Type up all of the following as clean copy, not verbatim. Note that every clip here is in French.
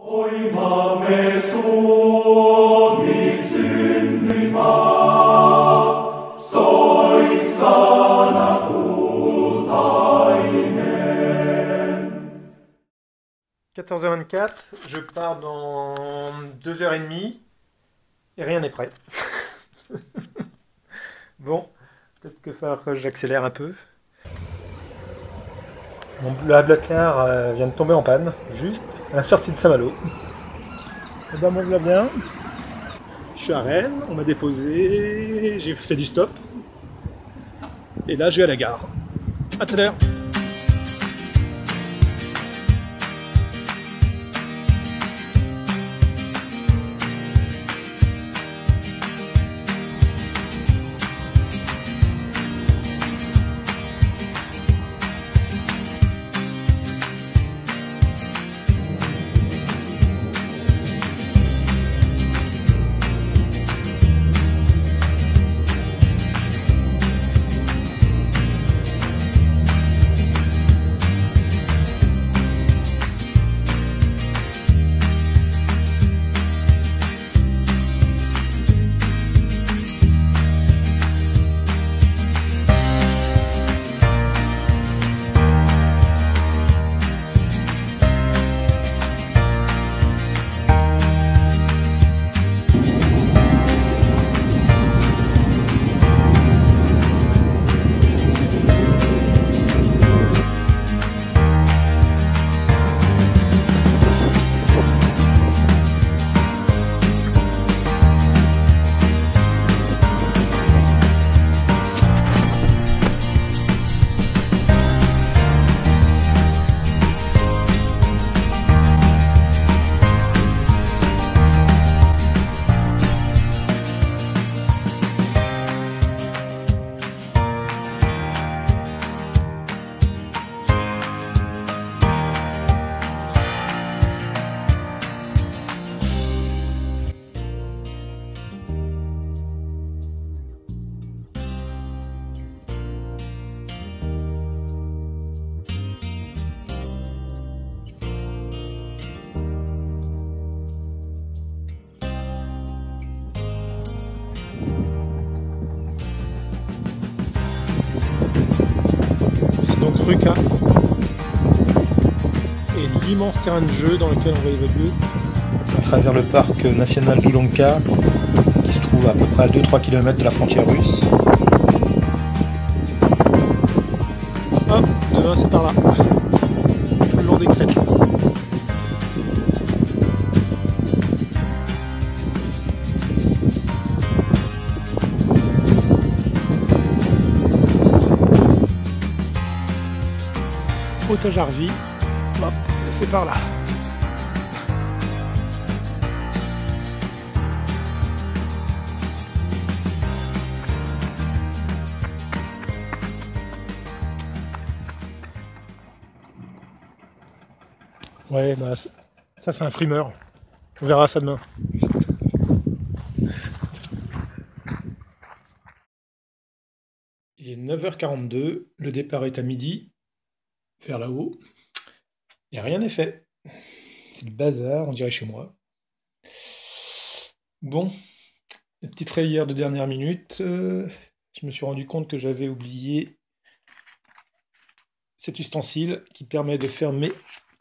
Oimamme Suomi synnyin maa, soi sana kultainen. 14h24, je pars dans 2h30 et rien n'est prêt. Bon, peut-être qu'il va falloir que j'accélère un peu. La Blacklar vient de tomber en panne, juste à la sortie de Saint-Malo. Et ben moi je bien. Je suis à Rennes, on m'a déposé, j'ai fait du stop. Et là je vais à la gare. À tout à l'heure. Donc Ruka et l'immense terrain de jeu dans lequel on va évoluer à travers le parc national d'Oulonka qui se trouve à peu près à 2-3 km de la frontière russe. Hop, demain c'est par là, tout le long des crêtes. Jarvie, hop, c'est par là. Ouais, bah, ça c'est un frimeur. On verra ça demain. Il est 9h42, le départ est à midi. Vers là-haut, et rien n'est fait. C'est le bazar, on dirait chez moi. Bon, une petite frayeur de dernière minute. Je me suis rendu compte que j'avais oublié cet ustensile qui permet de fermer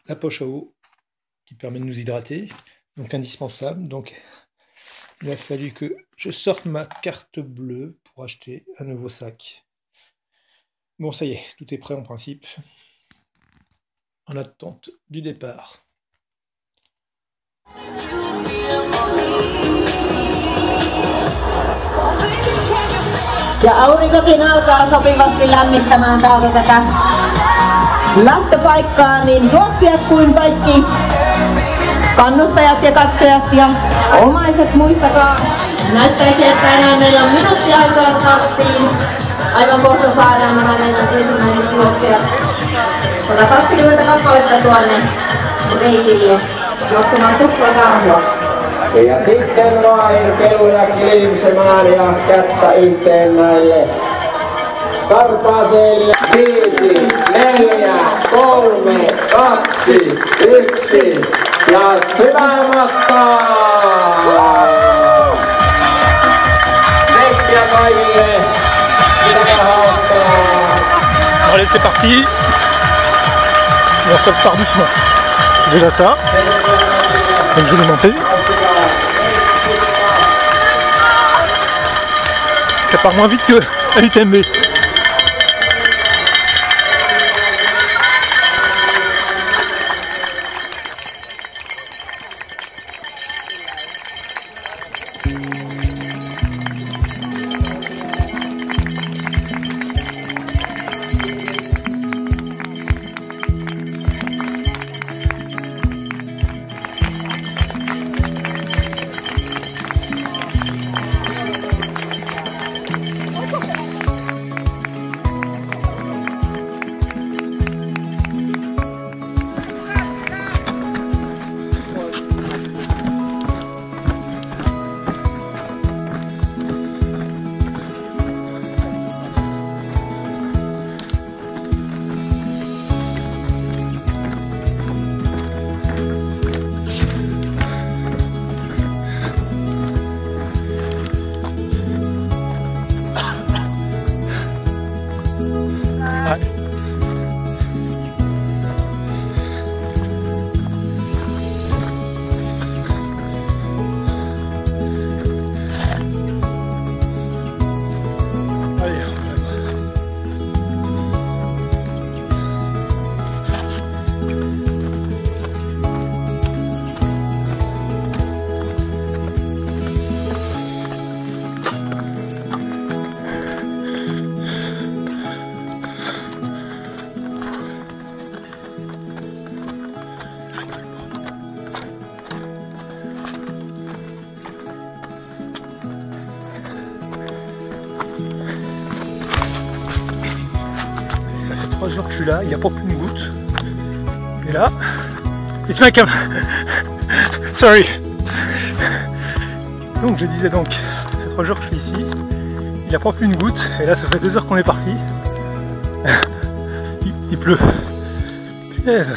la poche à eau, qui permet de nous hydrater, donc indispensable. Donc, il a fallu que je sorte ma carte bleue pour acheter un nouveau sac. Bon, ça y est, tout est prêt en principe. En attente du départ. Ja aurinkokin alkaa sopivasti lämmittämään täältä tätä lähtöpaikkaa, niin juoksijat kuin kaikki kannustajat ja katsojat ja omaiset muistakaa. Näyttäisi, että enää meillä on minuutti aikaa starttiin. Aivan kohta saadaan nämä meidän ensimmäiset juoksijat. 120 kappaletta tuonne reitille johtamaan tuplakarhua. Ja sitten vain keluja kilimsemään ja kättä yhteen näille Karpaaselle. 5, 4, 3, 2, 1 ja hyvää matkaa! Tsemppiä kaikille! Mitä hauskaa! Allez, c'est parti. Et on saute par doucement. C'est déjà ça. Une jolie montée. Ça part moins vite que à l'UTMB. Ça fait 3 jours que je suis là, il n'y a pas plus une goutte. Et là, it's my cam. Sorry. Donc je disais donc, ça fait 3 jours que je suis ici, il n'y a pas plus une goutte, et là ça fait 2 heures qu'on est parti. Il pleut. Punaise.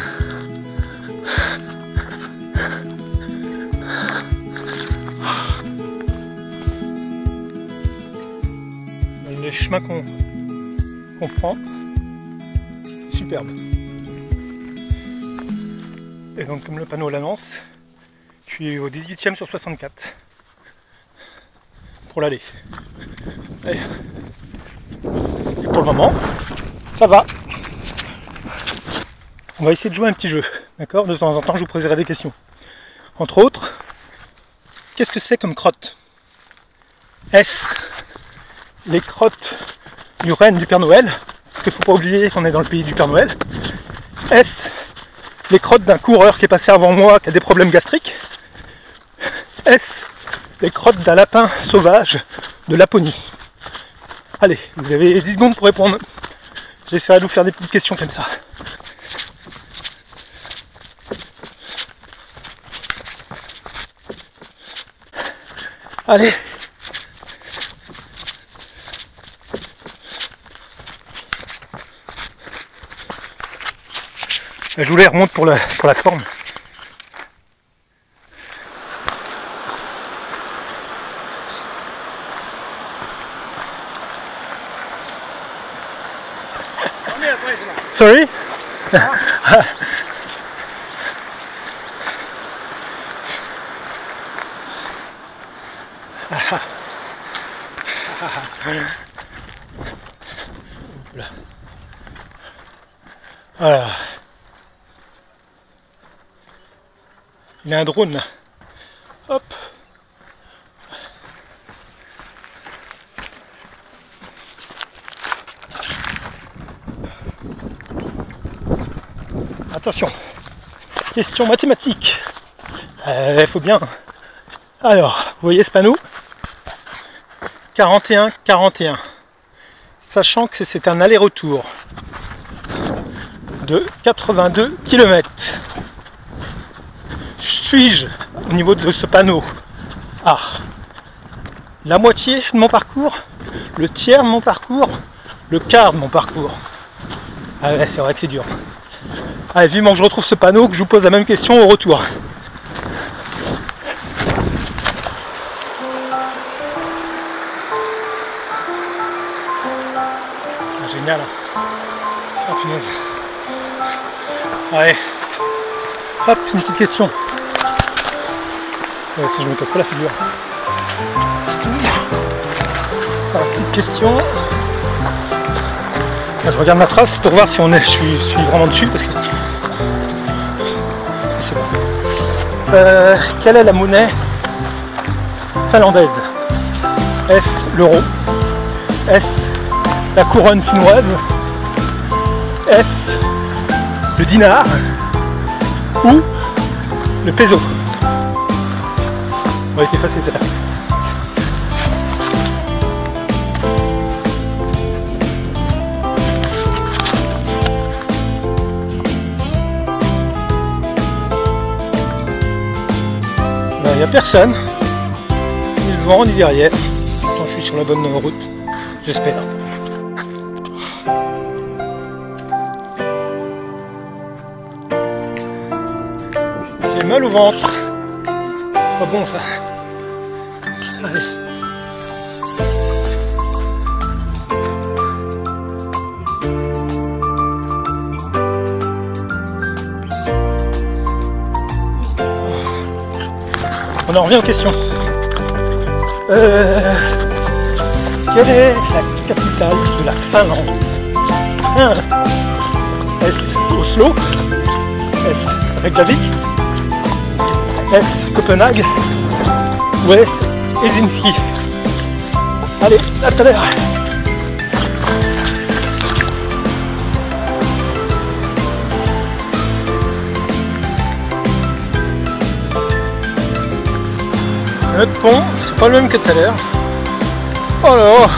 Les chemins qu'on prend, superbe. Et donc comme le panneau l'annonce, je suis au 18e sur 64 pour l'aller. Et pour le moment, ça va. On va essayer de jouer un petit jeu, d'accord? De temps en temps, je vous poserai des questions. Entre autres, qu'est-ce que c'est comme crotte? Est-ce les crottes du renne du Père Noël? Parce qu'il ne faut pas oublier qu'on est dans le pays du Père Noël. Est-ce les crottes d'un coureur qui est passé avant moi, qui a des problèmes gastriques? Est-ce les crottes d'un lapin sauvage de Laponie? Allez, vous avez 10 secondes pour répondre. J'essaierai de vous faire des petites questions comme ça. Allez. Je vous les remonte pour la forme. Sorry? Voilà. Il y a un drone là. Hop. Attention. Question mathématique. Il faut bien. Alors, vous voyez ce panneau? 41, 41. Sachant que c'est un aller-retour de 82 km. Suis-je au niveau de ce panneau à la moitié de mon parcours, le tiers de mon parcours, le quart de mon parcours? Ah ouais, c'est vrai que c'est dur. Allez, vivement que je retrouve ce panneau, que je vous pose la même question au retour. Ah, génial. Ah punaise. Allez. Hop, une petite question. Ouais, si je me casse pas la figure. Alors, petite question. Je regarde ma trace pour voir si je suis vraiment dessus parce que c'est bon. Quelle est la monnaie finlandaise? Est-ce l'euro? Est-ce la couronne finnoise? Est-ce le dinar? Ou le peso? On va être effacé celle-là. Il n'y a personne, ni devant ni derrière. Pourtant, je suis sur la bonne route, j'espère. J'ai mal au ventre. Pas bon ça. Allez. On en revient aux questions. Quelle est la capitale de la Finlande? Est-ce Oslo? Est-ce Reykjavik? Est-ce Copenhague? Ou est-ce Helsinki? Allez, à tout à l'heure. Notre pont, c'est pas le même que tout à l'heure. Oh là là.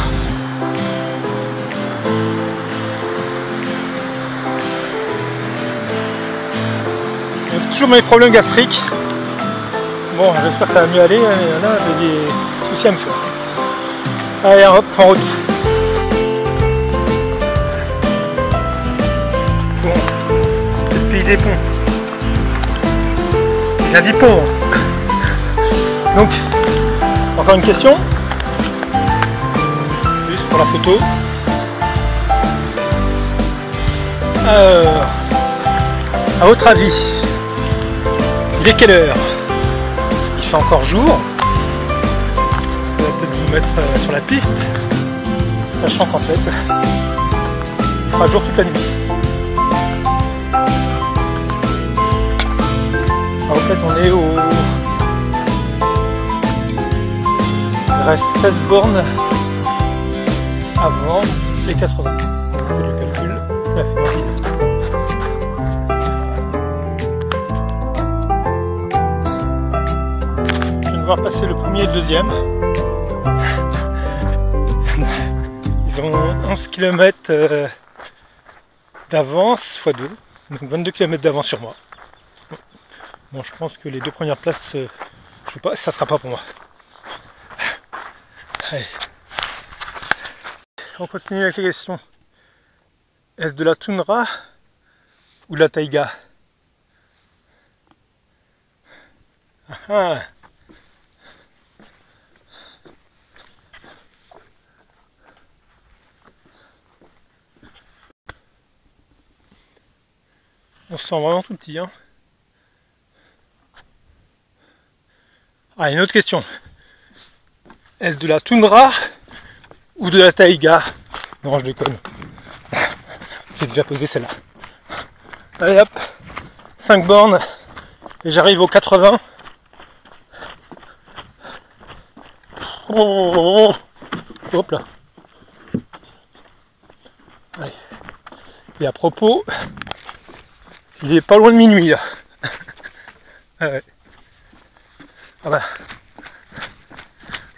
J'ai toujours mes problèmes gastriques. Bon, j'espère que ça va mieux aller, mais là j'ai des soucis à me faire. Allez, hop, en route. Bon, c'est le pays des ponts. J'ai dit pont. Donc, encore une question, juste pour la photo. Alors, à votre avis, il est quelle heure? Il fait encore jour. On va peut-être vous mettre sur la piste, sachant qu'en fait, il fera jour toute la nuit. Alors, en fait, on est au... Il reste 16 bornes avant les 80. Donc c'est le calcul, la février. Je viens de voir passer le premier et le deuxième. Ils ont 11 km d'avance x 2, donc 22 km d'avance sur moi. Bon, je pense que les deux premières places, je sais pas, ça sera pas pour moi. Allez. On continue avec les questions. Est-ce de la toundra ou de la taïga? Ah. On se sent vraiment tout petit, hein. Ah, une autre question. Est-ce de la toundra ou de la taïga? Non, je déconne. J'ai déjà posé celle-là. Allez hop, 5 bornes et j'arrive aux 80. Oh, hop là. Allez. Et à propos, il est pas loin de minuit là. Ah ouais. Ah bah.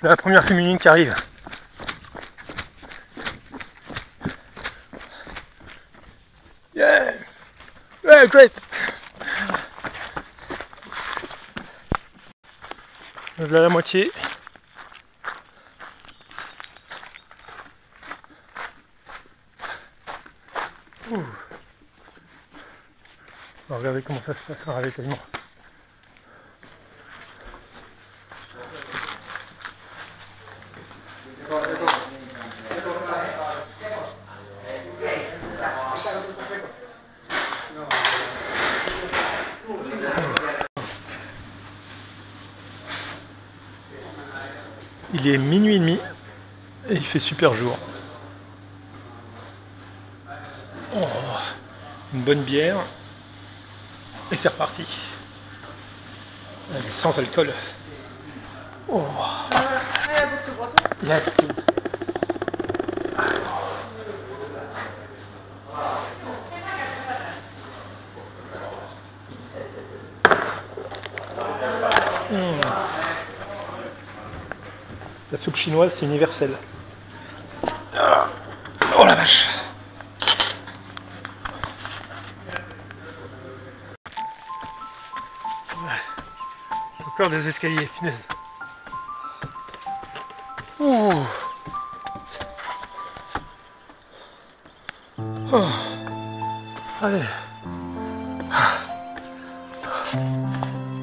La première féminine qui arrive. Yeah! Yeah, great! Voilà la moitié. Ouh. Regardez comment ça se passe un ravitaillement. Il est minuit et demi et il fait super jour. Oh, une bonne bière et c'est reparti. Allez, sans alcool. Oh. Yes. La soupe chinoise, c'est universel. Oh la vache! Encore des escaliers, punaise. Ouh. Oh. Allez.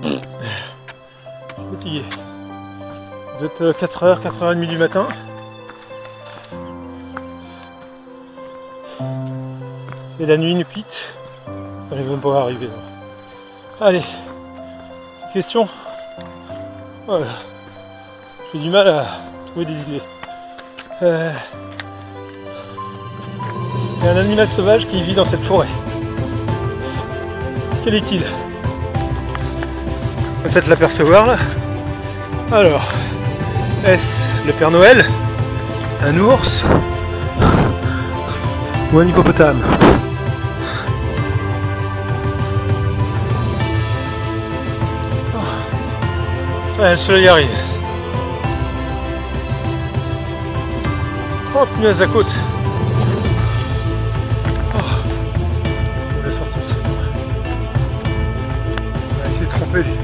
Je suis fatigué. Vous êtes 4h, 4h30 du matin. Et la nuit nous quitte. J'arrive même pas à arriver. Allez. Petite question. Voilà. J'ai du mal à trouver des idées. Il y a un animal sauvage qui vit dans cette forêt. Quel est-il? Peut-être l'apercevoir là. Alors, est-ce le Père Noël, un ours ou un hippopotame? Ouais, le soleil arrive. Oh punaise, la côte. Oh. On va sortir ici. On va essayer de tromper lui.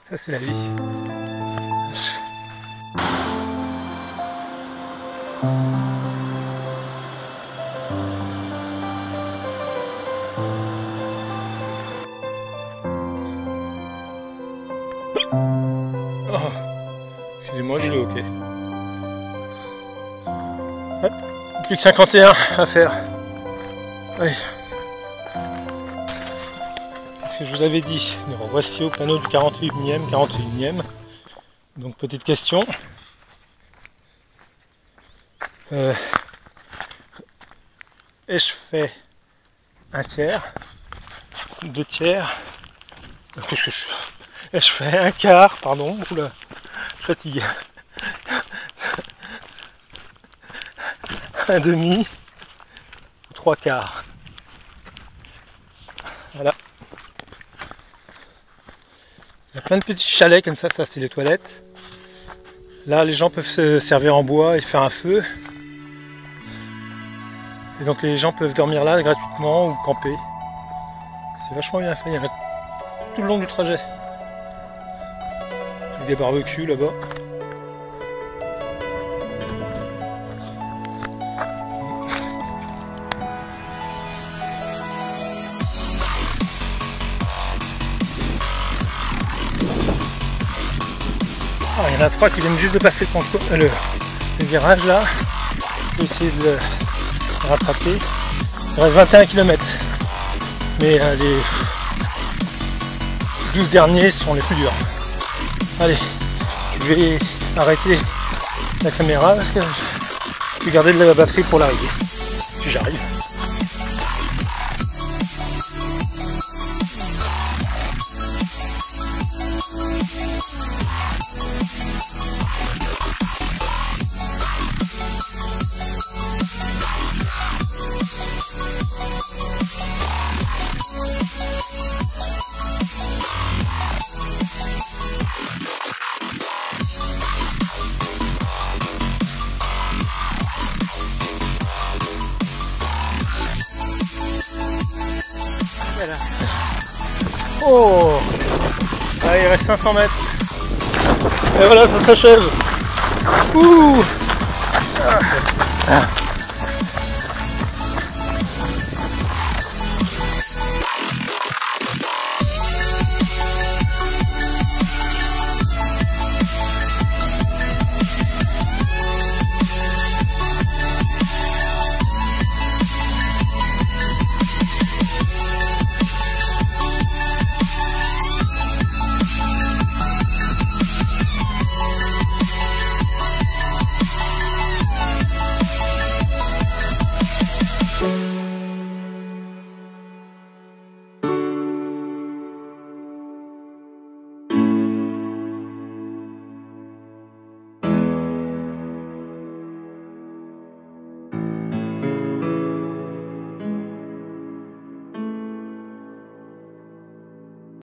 Ça c'est la vie. Oh. Excusez-moi, j'ai le hockey. Ouais. Plus que 51 à faire. Allez. Ce que je vous avais dit, nous revoici au panneau du 41e. Donc petite question. Ai-je fait un tiers, 2 tiers, qu'est-ce que je fais? Ai-je fait un quart, pardon, oula, je fatigue. Un demi, 3 quarts. Voilà. Il y a plein de petits chalets comme ça c'est les toilettes. Là les gens peuvent se servir en bois et faire un feu. Et donc les gens peuvent dormir là gratuitement ou camper. C'est vachement bien fait, il y en a tout le long du trajet. Avec des barbecues là-bas. Ah, il y en a 3 qui viennent juste de passer le virage là. Je vais essayer de le rattraper. Il reste 21 km. Mais les 12 derniers sont les plus durs. Allez, je vais arrêter la caméra parce que je vais garder de la batterie pour l'arrivée. Si j'arrive. Voilà. Oh, allez, il reste 500 mètres. Et voilà, ça s'achève. Ouh. Ah.